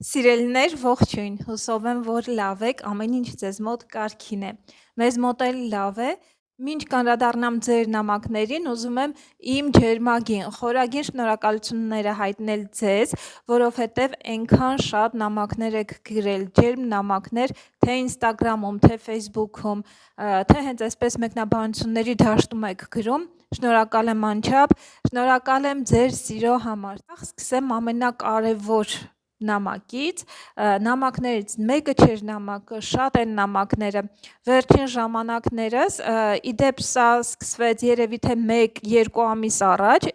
Սիրելիներ, ողջույն, հուսով եմ, որ լավ եք, ամեն ինչ ձեզ մոտ կարգին է։ Մեզ մոտ էլ լավ է։ Մինչ կանդրադառնամ ձեր նամակներին, ուզում եմ իմ ջերմագին, խորագին շնորհակալությունները հայտնել ձեզ, որովհետև այնքան շատ նամակներ եք գրել, ջերմ նամակներ, թե Instagram-ում, թե Facebook-ում, թե հենց այսպես մեկնաբանությունների դաշտում եք գրում։ Շնորհակալ եմ անչափ, շնորհակալ եմ ձեր սիրո համար։ Սկսեմ ամենակարևոր նամակից, նամակներից մեկը չէր նամակը, շատ են նամակները, վերջին ժամանակներս, իդեպ սա սկսվեց երևի թե 1-2 ամիս առաջ,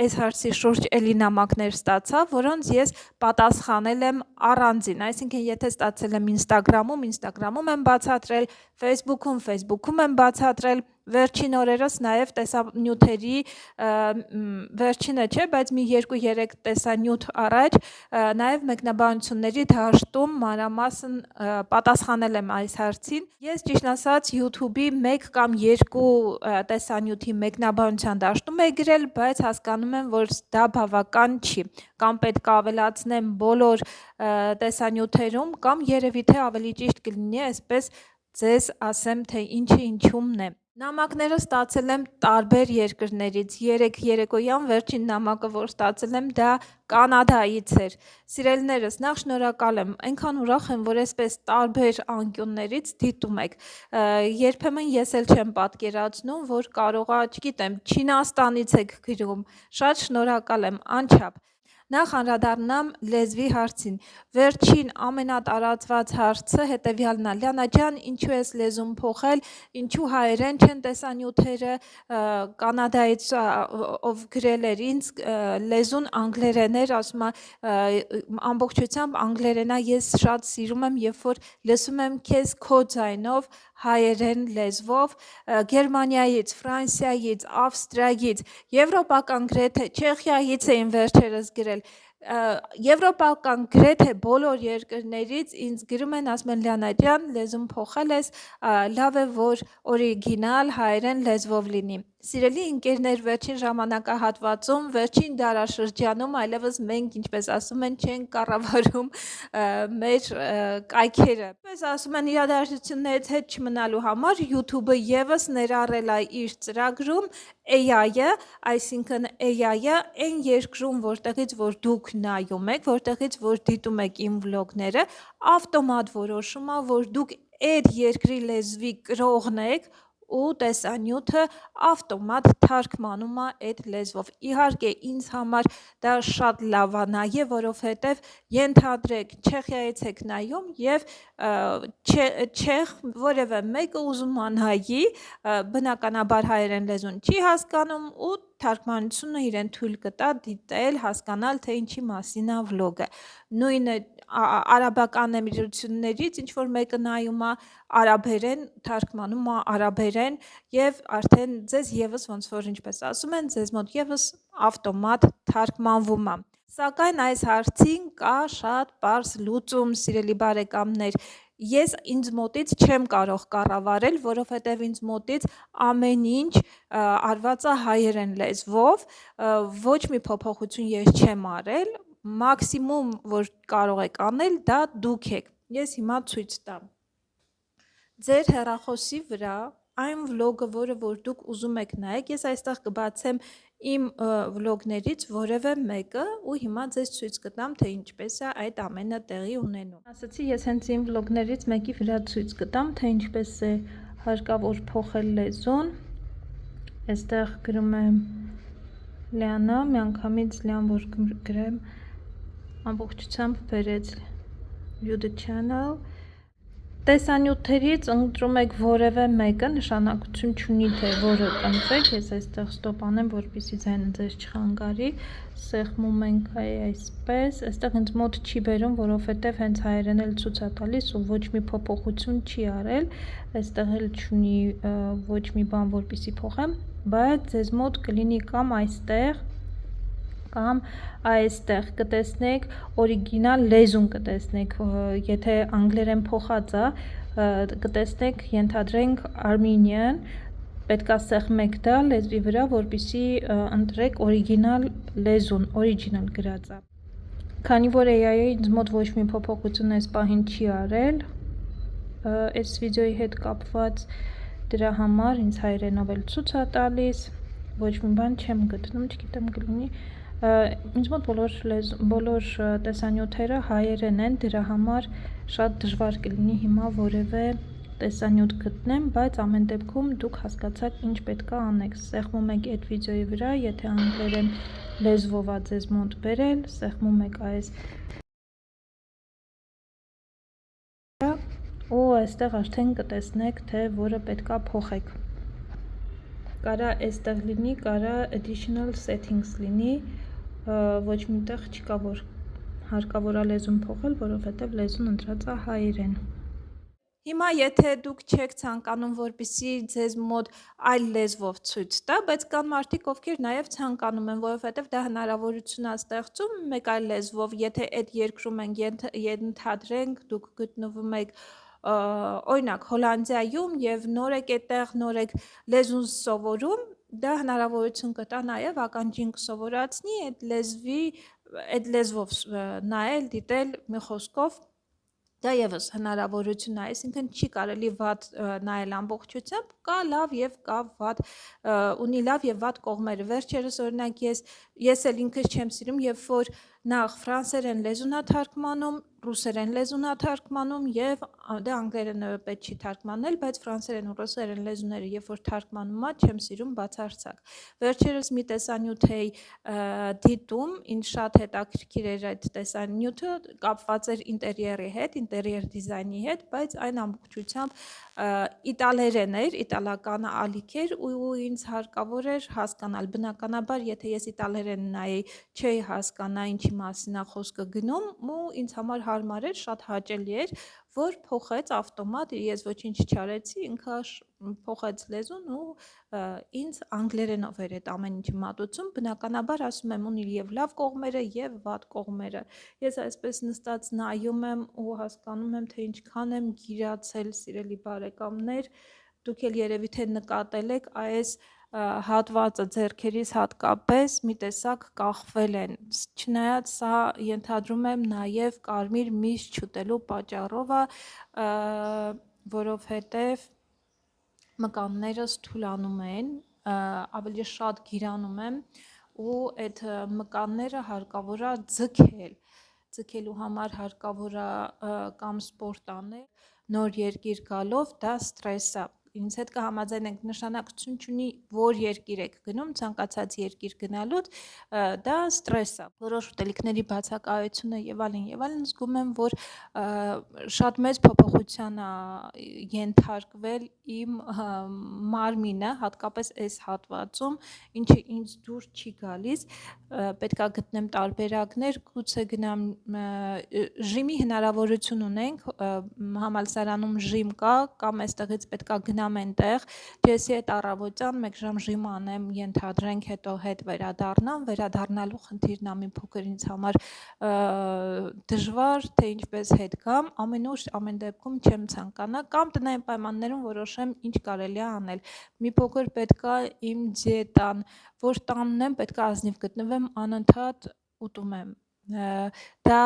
այս հարցի շուրջ էլի նամակներ ստացա, որոնց ես պատասխանել եմ առանձին, այսինքն եթե ստացել եմ Instagram-ում եմ բացատրել, Facebook-ում եմ բացատրել, վերջին օրերս նաև տեսանյութերի, վերջինը չէ, բայց մի 2-3 տեսանյութ առաջ, նաև մեկնաբանությունների դաշտում մանրամասն պատասխանել եմ այս հարցին։ Ես ճիշտ ասած YouTube-ի 1 կամ 2 տեսանյութի մեկնաբանության դաշտում է գրել, բայց հասկանում եմ, որ դա բավական չի, կամ պետք է ավելացնեմ բոլոր տեսանյութերում, կամ երևի թե ավելի ճիշտ կլինի այսպես ձեզ ասեմ, թե ինչը ինչումն է։ Նամակները ստացել եմ տարբեր երկրներից, երեկոյան վերջին նամակը, որ ստացել եմ, դա Կանադայից էր։ Սիրելիներս, նախ շնորհակալ եմ, այնքան ուրախ եմ, որ այսպես տարբեր անկյուններից դիտում եք։ Երբեմն ես էլ չեմ պատկերացնում, որ կարողա, չգիտեմ, Չինաստանից եք գրում, շատ շնորհակալ եմ, անչափ։ Նախ անդրադառնամ լեզվի հարցին։ Վերջին ամենատարածված հարցը հետևյալն է. Լիանա ջան, ինչու ես լեզուն փոխել, ինչու հայերեն չեն տեսանյութերը, Կանադայից ով գրել էր ինձ, լեզուն անգլերեն էր, ասում է ամբողջությամբ անգլերեն է, ես շատ սիրում եմ, երբ որ լսում եմ քեզ քո ձայնով, հայերեն լեզվով, Գերմանիայից, Ֆրանսիայից, Ավստրիայից, եվրոպական գրեթե Չեխիայից էին վերջերս գրել, եվրոպական գրեթե բոլոր երկրներից ինձ գրում են, ասում են Լիանա ջան, լեզուն փոխել ես, լավ է, որ օրիգինալ հայերեն լեզվով լինի։ Սիրելի ընկերներ, վերջին ժամանակահատվածում, վերջին դարաշրջանում այլևս մենք, ինչպես ասում են, չենք կառավարում մեր կայքերը։ Ինչպես ասում են, իրադարձություններից հետ չմնալու համար YouTube-ը եւս ներառել է իր ծրագրում AI-ը, այսինքն AI-ը այն երկրում, որտեղից որ դուք նայում եք, որտեղից որ դիտում եք իմ վլոգները, ավտոմատ որոշում է, որ դուք այդ երկրի լեզվի կրողն եք ու տեսանյութը ավտոմատ թարգմանում է այդ լեզվով։ Իհարկե ինձ համար դա շատ լավ է նաև, որովհետև ենթադրեք Չեխիայից եք նայում եւ չեխ որևէ մեկը ուզում է նայի, բնականաբար հայերեն լեզուն չի հասկանում ու թարգմանությունը իրեն թույլ կտա դիտել, հասկանալ, թե ինչի մասին է վլոգը։ Նույնը արաբական էմիրություններից ինչ որ մեկը նայում է արաբերեն, թարգմանում է արաբերեն եւ արդեն ձեզ եւս ոնց որ ինչպես ասում են, ձեզ մոտ եւս ավտոմատ թարգմանվում է։ Սակայն այս հարցին կա շատ պարզ լուծում, սիրելի բարեկամներ։ Ես ինձ մոտից չեմ կարող կառավարել, որովհետև ինձ մոտից ամեն ինչ արված է հայերեն լեզվով, ոչ մի փոփոխություն ես չեմ արել, մաքսիմում որ կարող եք անել, դա դուք եք։ Ես հիմա ցույց տամ։ Ձեր հեռախոսի վրա այն վլոգը, որը որ դուք ուզում եք նայեք, ես այստեղ կբացեմ իմ վլոգներից որևէ մեկը ու հիմա ձեզ ցույց կտամ, թե ինչպես է այդ ամենը տեղի ունենում։ Ասացի, ես հենց իմ վլոգներից մեկի վրա ցույց կտամ, թե ինչպես է հարկավոր փոխել լեզուն։ Այստեղ գրում եմ Լիանա, միանգամից Լիան որ գրեմ, ամբողջությամբ բերեց view the channel։ Տեսանյութերից ընտրում եք որևէ մեկը, նշանակություն չունի, թե որը կընտրեք, ես այստեղ ստոպ անեմ, որպեսզի ձայնը ձեզ չխանգարի, սեղմում ենք այսպես, այստեղ ինձ մոտ չի բերում, որովհետև հենց հայերեն էլ ցույց է տալիս ու ոչ մի փոփոխություն չի արել, այստեղ էլ չունի ոչ մի բան, որպեսզի փոխեմ, բայց ձեզ մոտ կլինի կամ այստեղ, կամ այստեղ կտեսնեք օրիգինալ լեզուն կտեսնեք, եթե անգլերեն փոխած է, կտեսնեք ենթադրենք Armenian, պետքա սեղմեք դա լեզվի վրա, որպեսզի ընտրեք օրիգինալ լեզուն, original գրած է։ Քանի որ AI-ը ինձ մոտ ոչ մի փոփոխություն այս պահին չի արել, այս վիդեոյի հետ կապված դրա համար ինձ հայերենով էլ ցույց է տալիս, ոչ մի բան չեմ գտնում, չգիտեմ կլինի, ինձ մոտ բոլոր տեսանյութերը հայերեն են, դրա համար շատ դժվար կլինի հիմա որևէ տեսանյութ գտնեմ, բայց ամեն դեպքում դուք հասկացաք ինչ պետք է անեք, սեղմում եք այդ վիդեոյի վրա, եթե անգլերեն լեզվով ա ձեզ մոտ բերել, սեղմում եք այս ու այստեղ արդեն կտեսնեք, թե որը պետք է փոխեք, կարա այստեղ լինի, կարա additional settings լինի, ոչ միտեղ չկա, որ հարկավոր է լեզուն փոխել, որովհետև լեզուն ընտրած է հայերեն։ Հիմա եթե դուք չեք ցանկանում, որպեսզի ձեզ մոտ այլ լեզվով ցույց տա, բայց կան մարդիկ, ովքեր նաև ցանկանում են, որովհետև դա հնարավորություն է ստեղծում մեկ այլ լեզվով, եթե այդ երկրում ենք ենթադրենք, դուք գտնվում եք օրինակ Հոլանդիայում եւ նոր եք այդտեղ, նոր եք լեզուն սովորում, դա հնարավորություն կտա նաև ականջին կսովորացնի այդ լեզվով նայել, դիտել, մի խոսքով դա եւս հնարավորություն է, այսինքն չի կարելի վատ նայել ամբողջությամբ, կա լավ եւ կա վատ, ունի լավ եւ վատ կողմերը։ Վերջերս օրինակ ես էլ ինքս չեմ սիրում, երբ որ նախ ֆրանսերեն լեզուն ա թարգմանում, ռուսերեն լեզուն ա թարգմանում եւ դե անգլերենը պետք չի թարգմանել, բայց ֆրանսերեն ու ռուսերեն լեզուները երբ որ թարգմանում ա, չեմ սիրում բացարձակ։ Վերջերս մի տեսանյութ էի դիտում, ինձ շատ հետաքրքիր էր այդ տեսանյութը, կապված էր ինտերիերի հետ, ինտերիեր դիզայնի հետ, բայց այն ամբողջությամբ իտալերեն էր, իտալականը ալիք էր ու ինձ հարկավոր էր հասկանալ, բնականաբար եթե ես իտալերեն նայեի, չէի հասկանա ինչի մասին է խոսքը գնում ու ինձ համար հարմար էր, շատ հաճելի էր, որ փոխեց ավտոմատ, ես ոչինչ չարեցի, ինքը փոխեց լեզուն ու ինձ անգլերենով էր այդ ամեն ինչը մատուցում, բնականաբար ասում եմ ունի եւ լավ կողմերը եւ վատ կողմերը, ես այսպես նստած նայում եմ ու հասկանում եմ, թե ինչքան եմ գիրացել, սիրելի բարեկամներ, դուք էլ երևի թե նկատել եք այս հատվածը ձեռքերից հատկապես մի տեսակ կախվել են, չնայած սա ենթադրում եմ նաև կարմիր միս չուտելու պատճառով է, որովհետև մկաններս թուլանում են, ավելի շատ գիրանում եմ ու այդ մկանները հարկավոր է ձգել, ձգելու համար հարկավոր է կամ սպորտ անել, նոր երկիր գալով դա ստրես է, ինձ հետ կհամաձայնենք նշանակություն չունի, որ երկիր եք գնում, ցանկացած երկիր գնալուց, դա ստրես է, որոշ ուտելիքների բացակայությունը եւ այլն, զգում եմ, որ շատ մեծ փոփոխության է ենթարկվել իմ մարմինը, հատկապես այս հատվածում, ինչը ինձ դուր չի գալիս, պետք է գտնեմ տարբերակներ, գուցե գնամ ժիմի հնարավորություն ունենք, համալսարանում ժիմ կա, կամ այստեղից պետք է գնամ այնտեղ, ջեսի հետ առավոտյան 1 ժամ ժիմ անեմ, ենթադրենք, հետո հետ վերադառնամ, վերադառնալու խնդիրն է մի փոքր ինձ համար դժվար, թե ինչպես հետ գամ, ամեն դեպքում չեմ ցանկանա, կամ տնային պայմաններում որոշեմ ինչ կարելի է անել, մի փոքր պետք է իմ դիետան, որ տանն եմ, պետք է ազնիվ գտնվեմ, անընդհատ ուտում եմ, դա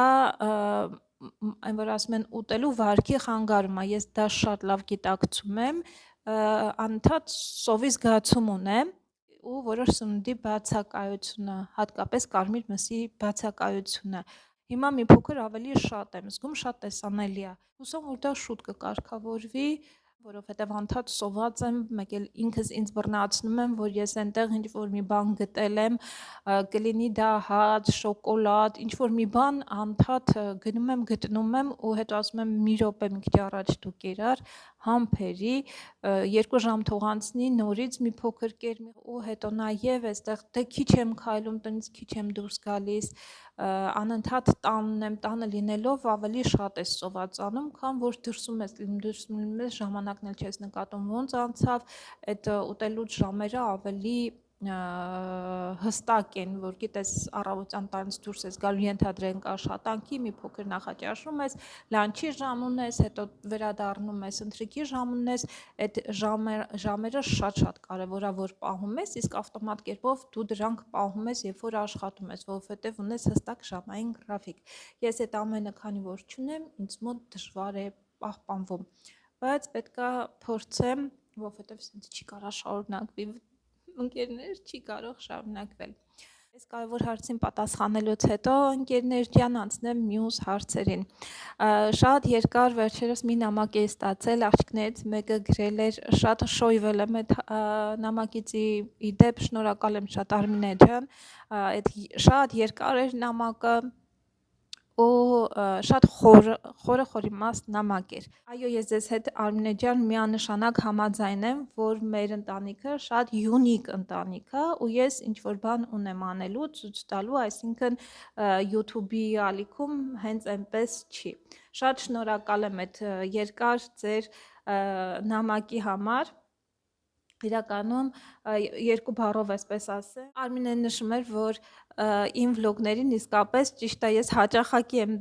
այն որ ասում են ուտելու վարքի խանգարում է, ես դա շատ լավ գիտակցում եմ, անընդհատ սովի զգացում ունեմ ու որոշ սննդի բացակայությունը, հատկապես կարմիր մսի բացակայությունը, հիմա մի փոքր ավելի շատ եմ զգում, շատ տեսանելի է, հուսով որ դա շուտ կկարգավորվի, որովհետև անդադ սոված եմ, մեկ էլ ինքս ինձ բռնացնում եմ, որ ես այնտեղ ինչ-որ մի բան գտել եմ, կլինի դա հաց, շոկոլադ, ինչ-որ մի բան անդադ գնում եմ ու հետո ասում եմ մի րոպե մի քիչ առաջ դու կերար, համբերի, 2 ժամ թող անցնի, նորից մի փոքր կեր ու հետո նաև այստեղ դե քիչ եմ քայլում, տնից քիչ եմ դուրս գալիս, անընդհատ տանն եմ, տանը լինելով ավելի շատ ես սովածանում, քան որ դրսում ես ժամանակն էլ չես նկատում ոնց անցավ, այդ ուտելուց ժամերը ավելի հստակ են, որ գիտես առավոտյան տանից դուրս ես գալու, ենթադրենք աշխատանքի, մի փոքր նախաճաշում ես, լանչի ժամ ունես, հետո վերադառնում ես, ընթրիքի ժամ ունես, այդ ժամերը շատ կարևոր է, որ պահում ես, իսկ ավտոմատ կերպով դու դրանք պահում ես, երբ որ աշխատում ես, որովհետև ունես հստակ ժամային գրաֆիկ։ Ես այդ ամենը քանի որ չունեմ, ինձ մոտ դժվար է պահպանվում, բայց պետքա փորձեմ, որովհետև ինձ չի կարա շարունակվի ընկերներ չի կարող շարունակվել։ Այս կարևոր հարցին պատասխանելուց հետո ընկերներ ջան անցնեմ մյուս հարցերին։ Շատ երկար վերջերս մի նամակ է ստացել, աղջիկներից մեկը գրել էր, շատ շոյվել եմ այդ նամակիցի իդեպ, շնորհակալ եմ շատ Արմինե ջան, այդ շատ երկար էր նամակը ու շատ խորը իմաստ նամակ էր։ Այո, ես ձեզ հետ Արմինե ջան միանշանակ համաձայն եմ, որ մեր ընտանիքը շատ յունիկ ընտանիք է ու ես ինչ որ բան ունեմ անելու, ցույց տալու, այսինքն YouTube-ի ալիքում հենց այնպես չի։ Շատ շնորհակալ եմ այդ երկար ձեր նամակի համար։ Իրականում երկու բառով այսպես ասեմ, Արմինեն նշում էր, որ իմ վլոգներին իսկապես ճիշտ է, ես հաճախակի եմ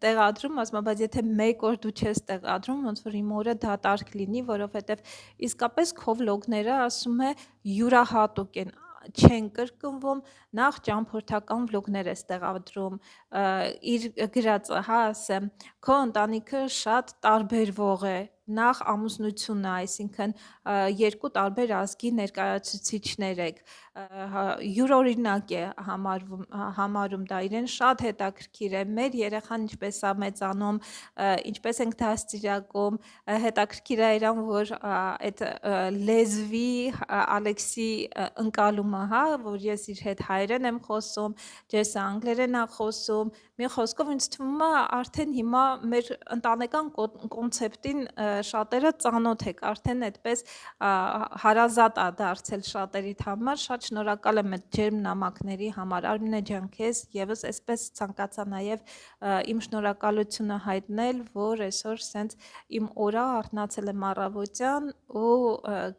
տեղադրում, ասում եմ, բայց եթե մեկ օր դու չես տեղադրում, ոնց որ իմ օրը դատարկ լինի, որովհետև իսկապես քո վլոգները, ասում է, յուրահատուկ են, չեն կրկնվում, նախ ճամփորդական վլոգներ ես տեղադրում, իր գրածը, հա, ասեմ, քո ընտանիքը շատ տարբերվող է, նախ ամուսնությունը, այսինքն երկու տարբեր ազգի ներկայացուցիչներ եք, յուրօրինակ է համարում դա, իրեն շատ հետաքրքիր է, մեր երեխան ինչպես է մեծանում, ինչպես ենք դաստիարակում, հետաքրքիր է իրան, որ այդ լեզվի Ալեքսի ընկալումը, հա, որ ես իր հետ հայերեն եմ խոսում, Ջեսը անգլերեն է խոսում, մի խոսքով ինձ թվում է արդեն հիմա մեր ընտանեկան կոնցեպտին շատերը ծանոթ եք, արդեն այդպես հարազատ է դարձել շատերիդ համար, շատ շնորհակալ եմ այդ ջերմ նամակների համար, Արմինե ջան, քեզ եւս այսպես ցանկացա նաեւ իմ շնորհակալությունը հայտնել, որ այսօր սենց իմ օրա արթնացել եմ առավոտյան ու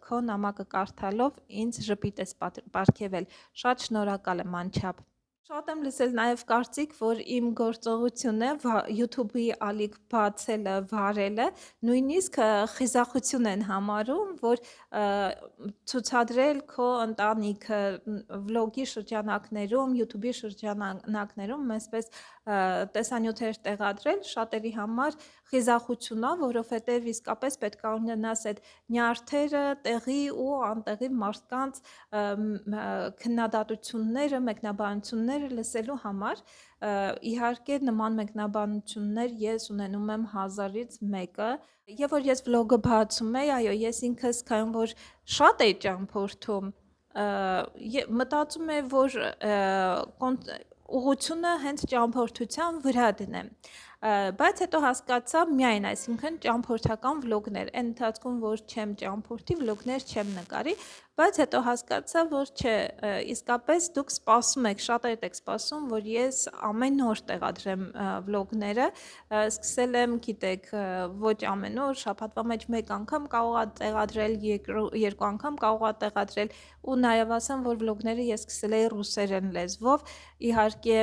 քո նամակը կարդալով ինձ ժպիտ ես պարգևել, շատ շնորհակալ եմ անչափ։ Շատ եմ լսել նաև կարծիք, որ իմ գործողությունը YouTube-ի ալիք բացելը, վարելը, նույնիսկ խիզախություն են համարում, որ ցուցադրել քո ընտանիքը վլոգի շրջանակներում, YouTube-ի շրջանակներում, այսպես տեսանյութեր տեղադրել, շատերի համար խիզախություն է, որովհետև իսկապես պետք է ունենաս այդ նյարդերը, տեղի ու անտեղի մարդկանց քննադատությունները, մեկնաբանությունները լսելու համար, իհարկե նման մեկնաբանություններ ես ունենում եմ 1000-ից մեկը, եւ որ ես վլոգը բացում եի, այո, ես ինքս քան որ շատ էի ճամփորդում, մտածում եմ, որ ուղղությունը հենց ճամփորդության վրա դնեմ, բայց հետո հասկացա միայն, այսինքն ճամփորդական վլոգներ, այն ընթացքում որ չեմ ճամփորդի, վլոգներ չեմ նկարի, բայց հետո հասկացա, որ չէ, իսկապես դուք սպասում եք, շատերդ եք սպասում, որ ես ամեն օր տեղադրեմ վլոգները, սկսել եմ, գիտեք, ոչ ամեն օր, շաբաթվա մեջ մեկ անգամ կարող է տեղադրել, երկու անգամ կարող է տեղադրել ու նաև ասեմ, որ վլոգները ես սկսել էի ռուսերեն լեզվով, իհարկե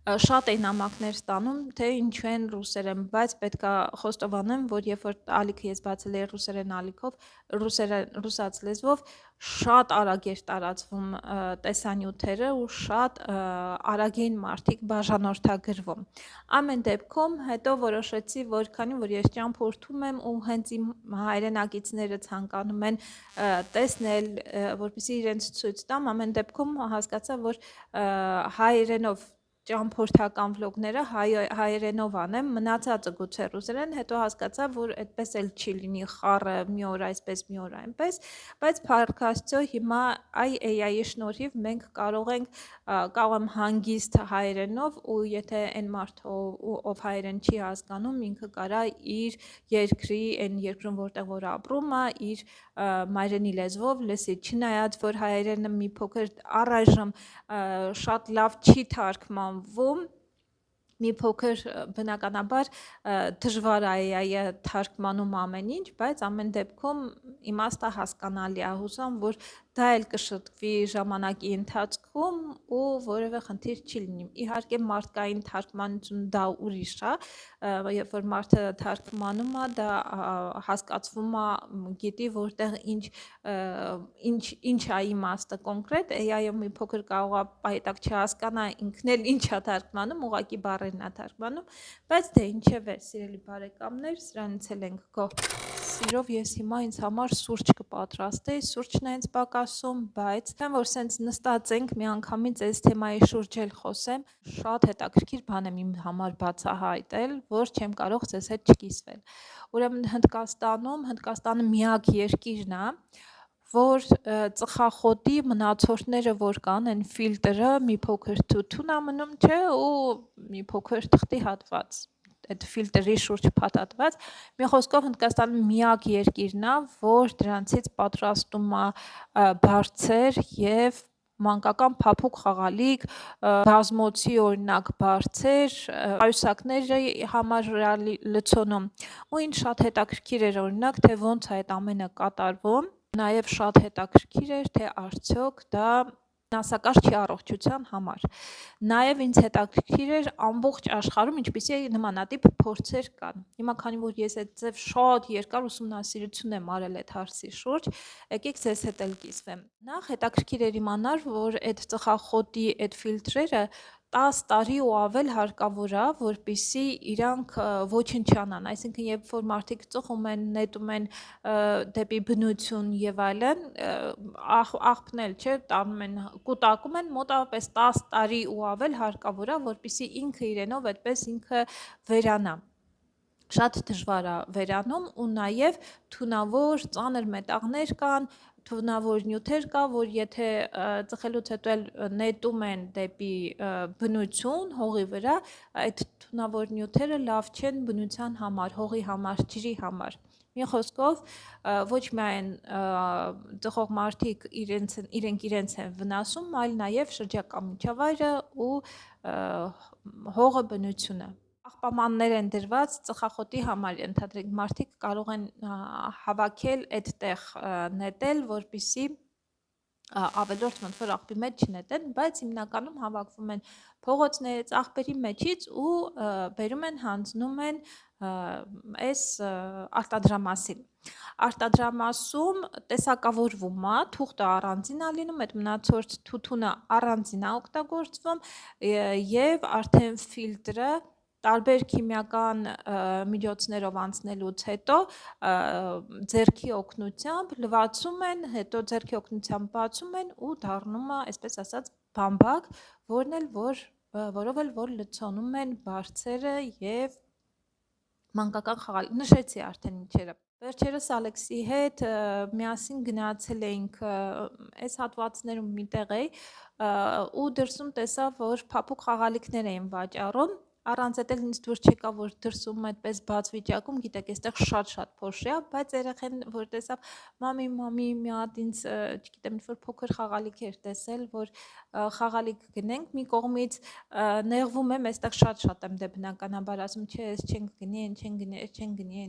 շատ էի նամակներ ստանում, թե ինչու են ռուսերեն, բայց պետքա խոստովանեմ, որ երբ որ ալիքը ես բացել էի ռուսերեն ալիքով, ռուսաց լեզվով, շատ արագ էր տարածվում տեսանյութերը ու շատ արագ էին մարդիկ բաժանորդագրվում։ Ամեն դեպքում հետո որոշեցի, որ քանի որ ես ճամփորդում եմ ու հենց իմ հայրենակիցները ցանկանում են տեսնել, որպեսզի իրենց ցույց տամ, ամեն դեպքում հասկացա, որ հայերենով ճամփորդական վլոգները հայերենով անեմ, մնացածը գուցե ռուսերեն, հետո հասկացա, որ այդպես էլ չի լինի խառը մի օր այսպես, մի օր այնպես, բայց փառք Աստծո հիմա AI-ի շնորհիվ մենք կարող եմ հանգիստ հայերենով ու եթե այն մարդը ով հայերեն չի հասկանում, ինքը կարա իր երկրի, այն երկրում որտեղ որ ապրում է, իր մայրենի լեզվով լսի, չնայած որ հայերենը մի փոքր առայժմ շատ լավ չի թարգմանվում, մի փոքր բնականաբար դժվար է AI-ը թարգմանում ամեն ինչ, բայց ամեն դեպքում իմաստը հասկանալի է, հուսամ, որ դա էլ կշտկվի ժամանակի ընթացքում ու որևէ խնդիր չի լինի։ Իհարկե մարդկային թարգմանություն դա ուրիշ է, երբ որ մարդը թարգմանում է, դա հասկացվում է, գիտի որտեղ ինչ է իմաստը կոնկրետ, AI-ը մի փոքր կարող է պայտակ չհասկանա ինքն էլ ինչ է թարգմանում, ուղղակի բառերն է թարգմանում, բայց դե ինչևէ, սիրելի բարեկամներ, սրանից էլ ենք գոհ։ Սիրով ես հիմա ինձ համար սուրճ կպատրաստեի, սուրճն է ինձ պակասում, բայց քան որ սենց նստած ենք, միանգամից այս թեմայի շուրջ էլ խոսեմ, շատ հետաքրքիր բան եմ իմ համար բացահայտել, որ չեմ կարող ձեզ հետ չկիսվել։ Ուրեմն Հնդկաստանը միակ երկիրն է, որ ծխախոտի մնացորդները որ կան, այն ֆիլտրը մի փոքր թութուն է մնում, չէ, ու մի փոքր թղթի հատված այդ ֆիլտրի շուրջ փաթաթված, մի խոսքով Հնդկաստանը միակ երկիրն է, որ դրանցից պատրաստում է բարձր եւ մանկական փափուկ խաղալիք, բազմոցի օրինակ բարձր, աղյուսակների համար լցոնում։ Ու ինչ շատ հետաքրքիր էր օրինակ, թե ոնց է այդ ամենը կատարվում, նաև շատ հետաքրքիր էր, թե արդյոք դա վնասակար չի առողջության համար։ Նաև ինձ հետաքրքիր էր ամբողջ աշխարհում ինչպիսի նմանատիպ փորձեր կան։ Հիմա քանի որ ես այդ ձև շատ երկար ուսումնասիրություն եմ արել այդ հարցի շուրջ, եկեք ձեզ հետ էլ կիսվեմ։ Նախ հետաքրքիր էր իմանալ, որ այդ ծխախոտի այդ ֆիլտրերը 10 տարի ու ավել հարկավոր է, որպեսզի իրանք ոչնչանան, այսինքն երբ որ մարդիկ ծխում են, նետում են դեպի բնություն եւ այլն, աղբն էլ չէ, տանում են, կուտակում են, մոտավորապես 10 տարի ու ավել հարկավոր է, որպեսզի ինքը իրենով այդպես ինքը վերանա։ Շատ դժվար է վերանում ու նաև թունավոր ծանր մետաղներ կան, թունավոր նյութեր կա, որ եթե ծխելուց հետո էլ նետում են դեպի բնություն, հողի վրա, այդ թունավոր նյութերը լավ չեն բնության համար, հողի համար, ջրի համար։ Մի խոսքով ոչ միայն ծխող մարդիկ իրենք իրենց են վնասում, այլ նաև շրջակա միջավայրը ու հողը, բնությունը։ Աղբամաններ են դրված ծխախոտի համար, ենթադրենք մարդիկ կարող են հավաքել այդտեղ նետել, որպեսզի ավելորդ ոնց որ աղբի մեջ չնետեն, բայց հիմնականում հավաքվում են փողոցներից, աղբերի մեջից ու բերում են, հանձնում են այս արտադրամասին։ Արտադրամասում տեսակավորվում է, թուղթը առանձին է լինում, այդ մնացորդ թութունը առանձին է օգտագործվում եւ արդեն ֆիլտրը տարբեր քիմիական միջոցներով անցնելուց հետո ձեռքի օգնությամբ լվացում են, հետո ձեռքի օգնությամբ բացում են ու դառնում է, այսպես ասած, բամբակ, որով էլ որ լցոնում են բարձերը եւ մանկական խաղալիք, նշեցի արդեն ինչերը։ Վերջերս Ալեքսի հետ միասին գնացել էինք այս հատվածներում մի տեղ էի ու դրսում տեսա, որ փափուկ խաղալիքներ էին վաճառում, առանց այդ էլ ինձ դուր չեկա, որ դրսում այդպես բաց վիճակում, գիտեք, այստեղ շատ փոշի է, բայց երեխեն որ տեսավ, մամի, մի հատ ինձ, չգիտեմ, ինչ-որ փոքր խաղալիք էր տեսել, որ խաղալիք գնենք, մի կողմից նեղվում եմ, այստեղ շատ եմ դե բնականաբար ասում, չէ, ես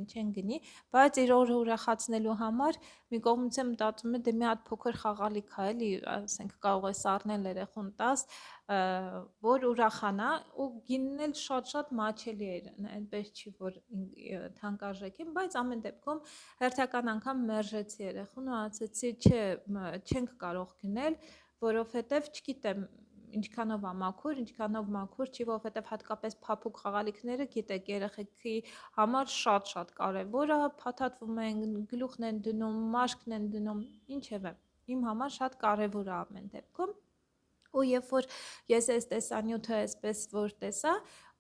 չեն գնի, բայց իր օրը ուրախացնելու համար մի կողմից եմ մտածում դե մի հատ փոքր խաղալիք է, էլի, ասենք կարող ես առնել երեխուն տաս, որ ուրախանա ու գինն էլ շատ մաչելի էր, այնպես չի, որ թանկարժեք են, բայց ամեն դեպքում հերթական անգամ մերժեցի երեխուն ու ասացի, չէ, չենք կարող գնել, որովհետև չգիտեմ ինչքանով է մաքուր չի, որովհետև հատկապես փափուկ խաղալիքները, գիտեք, երեխեքի համար շատ կարևոր է, փաթաթվում են, գլուխն են դնում, մաշկն են դնում, ինչևէ, իմ համար շատ կարևոր է ամեն դեպքում։ Ու երբ որ ես այս տեսանյութը այսպես որ տեսա,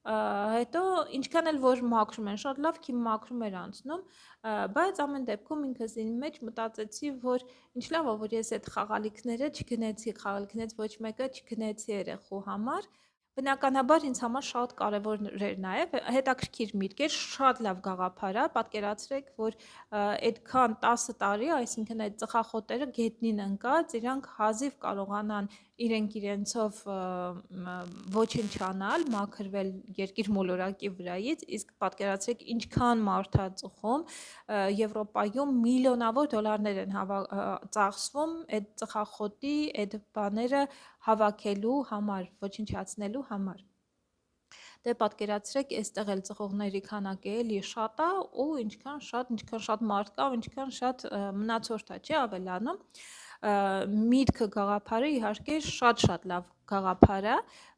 հետո ինչքան էլ որ մաքրում են, շատ լավ քիմ մաքրում էր անցնում, բայց ամեն դեպքում ինքս ինձ մեջ մտածեցի, որ ինչ լավ է, որ ես այդ խաղալիքները չգնեցի, խաղալիքներից ոչ մեկը չգնեցի երեխու համար։ Բնականաբար ինձ համար շատ կարևոր էր նաև, հետաքրքիր միտք էր, շատ լավ գաղափար է, պատկերացրեք, որ այդքան 10 տարի, այսինքն այդ ծխախոտերը գետնին ընկած, իրանք հազիվ կարողանան իրենք իրենցով ոչնչանալ, մաքրվել երկիր մոլորակի վրայից, իսկ պատկերացրեք ինչքան մարդ է ծխում, Եվրոպայում միլիոնավոր դոլարներ են ծախսվում այդ ծխախոտի, այդ բաները հավաքելու համար, ոչնչացնելու համար։ Դե պատկերացրեք, այստեղ էլ ծխողների քանակը էլի շատ է ու ինչքան շատ մարդ կա, ինչքան շատ մնացորդ է, չի ավելանում։ Միտքը գաղափարը իհարկե շատ լավ գաղափար է,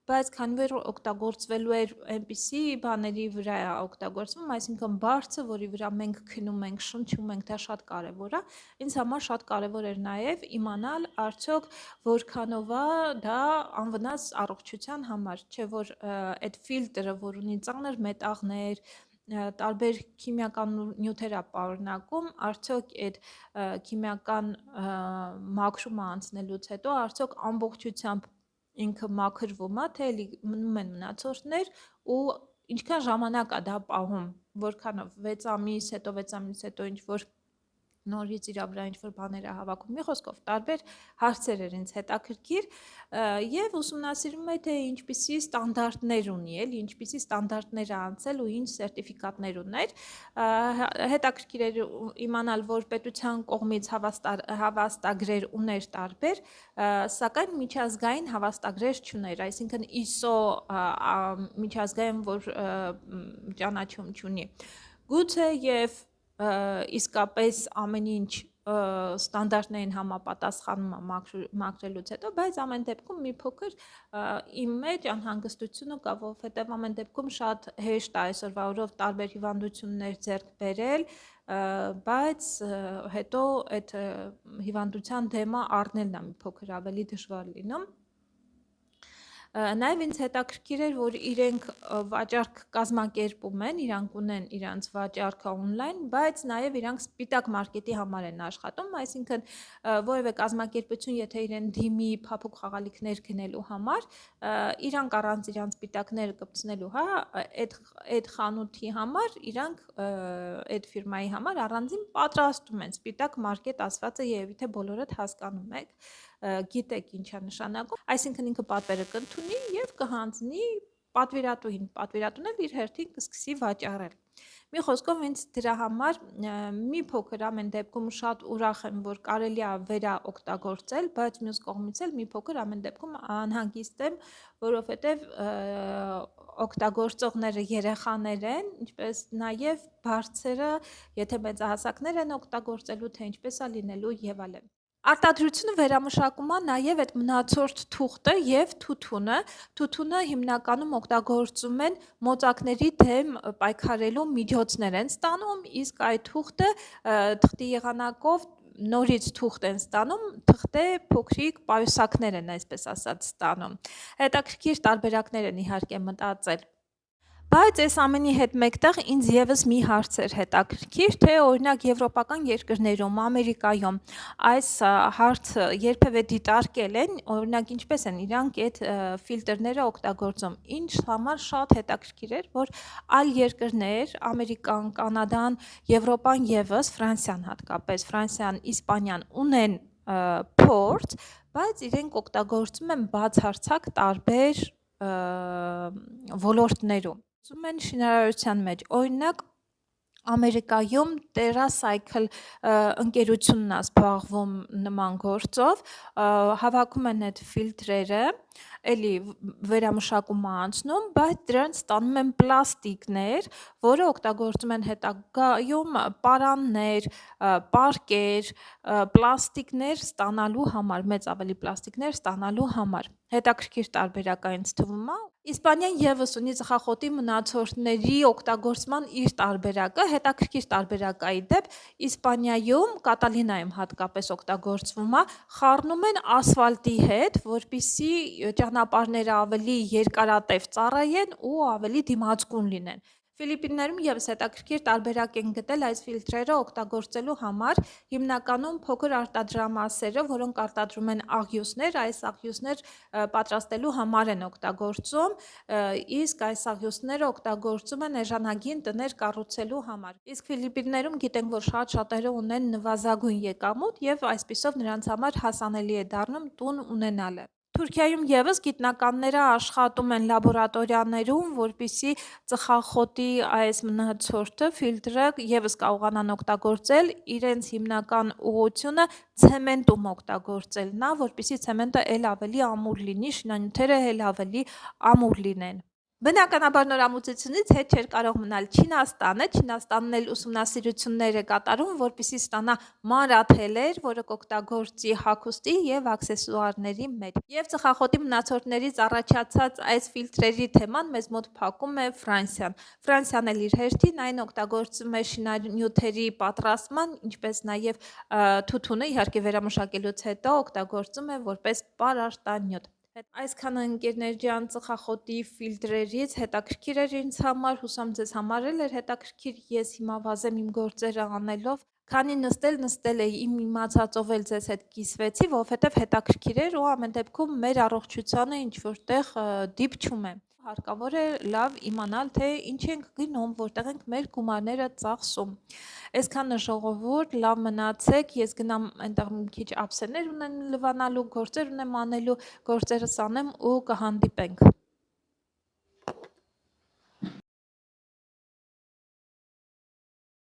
բայց քանի որ օգտագործվելու էր այնպիսի բաների վրա է օգտագործվում, այսինքն բարձը, որի վրա մենք քնում ենք, շնչում ենք, դա շատ կարևոր է։ Ինձ համար շատ կարևոր էր նաև իմանալ արդյոք որքանով է դա անվնաս առողջության համար, չէ որ այդ ֆիլտրը, որ ունի ծանր մետաղներ, տարբեր քիմիական նյութեր է պարունակում, արդյոք այդ քիմիական մաքրումը անցնելուց հետո արդյոք ամբողջությամբ ինքը մաքրվում է, թե էլի մնում են մնացորդներ ու ինչքան ժամանակ է դա պահում, որքանով 6 ամիս հետո ինչ որ նորից իր վրա ինչ-որ բաներ է հավաքում, մի խոսքով տարբեր հարցեր էր ինձ հետաքրքիր եւ ուսումնասիրում է թե ինչպիսի ստանդարտներ ունի, էլի ինչպիսի ստանդարտներ է անցել ու ինչ սերտիֆիկատներ ուներ, հետաքրքիր էր իմանալ, որ պետության կողմից հավաստագրեր ուներ տարբեր, սակայն միջազգային հավաստագրեր չուներ, այսինքն ISO միջազգային որ ճանաչում չունի։ Գուցե եւ իսկապես ամեն ինչ ստանդարտներին համապատասխանում է մաքրելուց հետո, բայց ամեն դեպքում մի փոքր իմ մեջ անհանգստությունը կա, որովհետև ամեն դեպքում շատ հեշտ է այսօրվա օրով տարբեր հիվանդություններ ձեռք բերել, բայց հետո այդ հիվանդության դեմը առնելն է մի փոքր ավելի դժվար լինում։ Նաև ինձ հետաքրքիր էր, որ իրենք վաճառք կազմակերպում են, իրանք ունեն իրանց վաճառքը on-line, բայց նաև իրանք սպիտակ մարքետի համար են աշխատում, այսինքն որևէ կազմակերպություն, եթե իրեն դիմի փափուկ խաղալիքներ գնելու համար, իրանք առանց իրանց սպիտակները կպցնելու, հա, այդ խանութի համար, իրանք այդ ֆիրմայի համար առանձին պատրաստում են սպիտակ մարքետ ասվածը, երևի թե բոլորդ հասկանում եք, գիտեք ինչ է նշանակում, այսինքն ինքը պատվերը կընդունի եւ կհանձնի պատվիրատուին, պատվիրատուն էլ իր հերթին կսկսի վաճառել։ Մի խոսքով ինձ դրա համար մի փոքր ամեն դեպքում շատ ուրախ եմ, որ կարելի է վերաօգտագործել, բայց մյուս կողմից էլ մի փոքր ամեն դեպքում անհանգիստ եմ, որովհետև օգտագործողները երեխաներ են, ինչպես նաև բարձերը, եթե մեծահասակներ են օգտագործելու, թե ինչպես է լինելու եւ այլն։ Արտադրությունը վերամշակում է նաև այդ մնացորդ թուղթը եւ թութունը հիմնականում օգտագործում են մոծակների դեմ պայքարելու միջոցներ են ստանում, իսկ այդ թուղթը թղթի եղանակով նորից թուղթ են ստանում, թղթե փոքրիկ պայուսակներ են այսպես ասած ստանում։ Հետաքրքիր տարբերակներ են իհարկե մտածել։ Բայց այս ամենի հետ մեկտեղ ինձ եւս մի հարց էր հետաքրքիր, թե օրինակ եվրոպական երկրներում, Ամերիկայում այս հարցը երբևէ դիտարկել են, օրինակ ինչպես են իրանք այդ ֆիլտրները օգտագործում։ Ինչ համար շատ հետաքրքիր էր, որ այլ երկրներ, Ամերիկան, Կանադան, Եվրոպան եւս, Ֆրանսիան հատկապես, Ֆրանսիան, Իսպանիան ունեն փորձ, բայց իրենք օգտագործում են բացարձակ տարբեր ոլորտներում։ Ուզում են շինարարության մեջ, օրինակ Ամերիկայում TerraCycle ընկերությունն է զբաղվում նման գործով, հավաքում են այդ ֆիլտրերը, էլի վերամշակում է անցնում, բայց դրանց ստանում են պլաստիկներ, որը օգտագործում են հետագայում պարաններ, պարկեր, պլաստիկներ ստանալու համար, մեծ ավելի պլաստիկներ ստանալու համար։ Հետաքրքիր տարբերակ է ինձ թվում է։ Իսպանիան եւս ունի ծխախոտի մնացորդների օգտագործման իր տարբերակը, հետաքրքիր տարբերակ է ի դեպ, Իսպանիայում, Կատալինայում հատկապես օգտագործվում է, խառնում են ասֆալտի հետ, որպեսզի ճանապարհները ավելի երկարատև ծառայեն ու ավելի դիմացկուն լինեն։ Ֆիլիպիններում եւս հետաքրքիր տարբերակ են գտել այս ֆիլտրերը օգտագործելու համար, հիմնականում փոքր արտադրամասերը, որոնք արտադրում են աղյուսներ, այս աղյուսներ պատրաստելու համար են օգտագործում, իսկ այս աղյուսները օգտագործում են էժանագին տներ կառուցելու համար։ Իսկ Ֆիլիպիններում գիտենք, որ շատերը ունեն նվազագույն եկամուտ եւ այսպիսով նրանց համար հասանելի է դառնում տուն ունենալը։ Թուրքիայում ևս գիտնականները աշխատում են լաբորատորիաներում, որպեսզի ծխախոտի այս մնացորդը, ֆիլտրը ևս կարողանան օգտագործել իրենց հիմնական ուղղությունը ցեմենտում օգտագործելն է, որպեսզի ցեմենտը էլ ավելի ամուր լինի, շինանյութերը էլ ավելի ամուր լինեն։ Բնականաբար նորամուծությունից հետ չէր կարող մնալ Չինաստանը, Չինաստանն էլ ուսումնասիրություններ է կատարում, որպեսզի ստանա մանրաթելեր, որը կօգտագործի հագուստի եւ աքսեսուարների մեջ։ Եվ ծխախոտի մնացորդներից առաջացած այս ֆիլտրերի թեման մեզ մոտ փակում է Ֆրանսիան։ Ֆրանսիան էլ իր հերթին այն օգտագործում է շինանյութերի պատրաստման, ինչպես նաեւ թութունը իհարկե վերամշակելուց հետո օգտագործում է որպես պարարտանյութ։ Այսքանը ընկերներ ջան ծխախոտի ֆիլտրերից հետաքրքիր էր ինձ համար, հուսամ ձեզ համար էլ էր հետաքրքիր, ես հիմա վազեմ իմ գործերը անելով, քանի նստել էի իմ իմացածով էլ ձեզ հետ կիսվեցի, որովհետև հետաքրքիր էր ու ամեն դեպքում մեր առողջությանը ինչ որտեղ դիպչում է։ Հարկավոր է լավ իմանալ, թե ինչ ենք գնում, որտեղ ենք մեր գումարները ծախսում։ Այսքանը ժողովուրդ, լավ մնացեք, ես գնամ այնտեղ մի քիչ ափսեներ ունեմ լվանալու, գործեր ունեմ անելու, գործերս անեմ ու կհանդիպենք։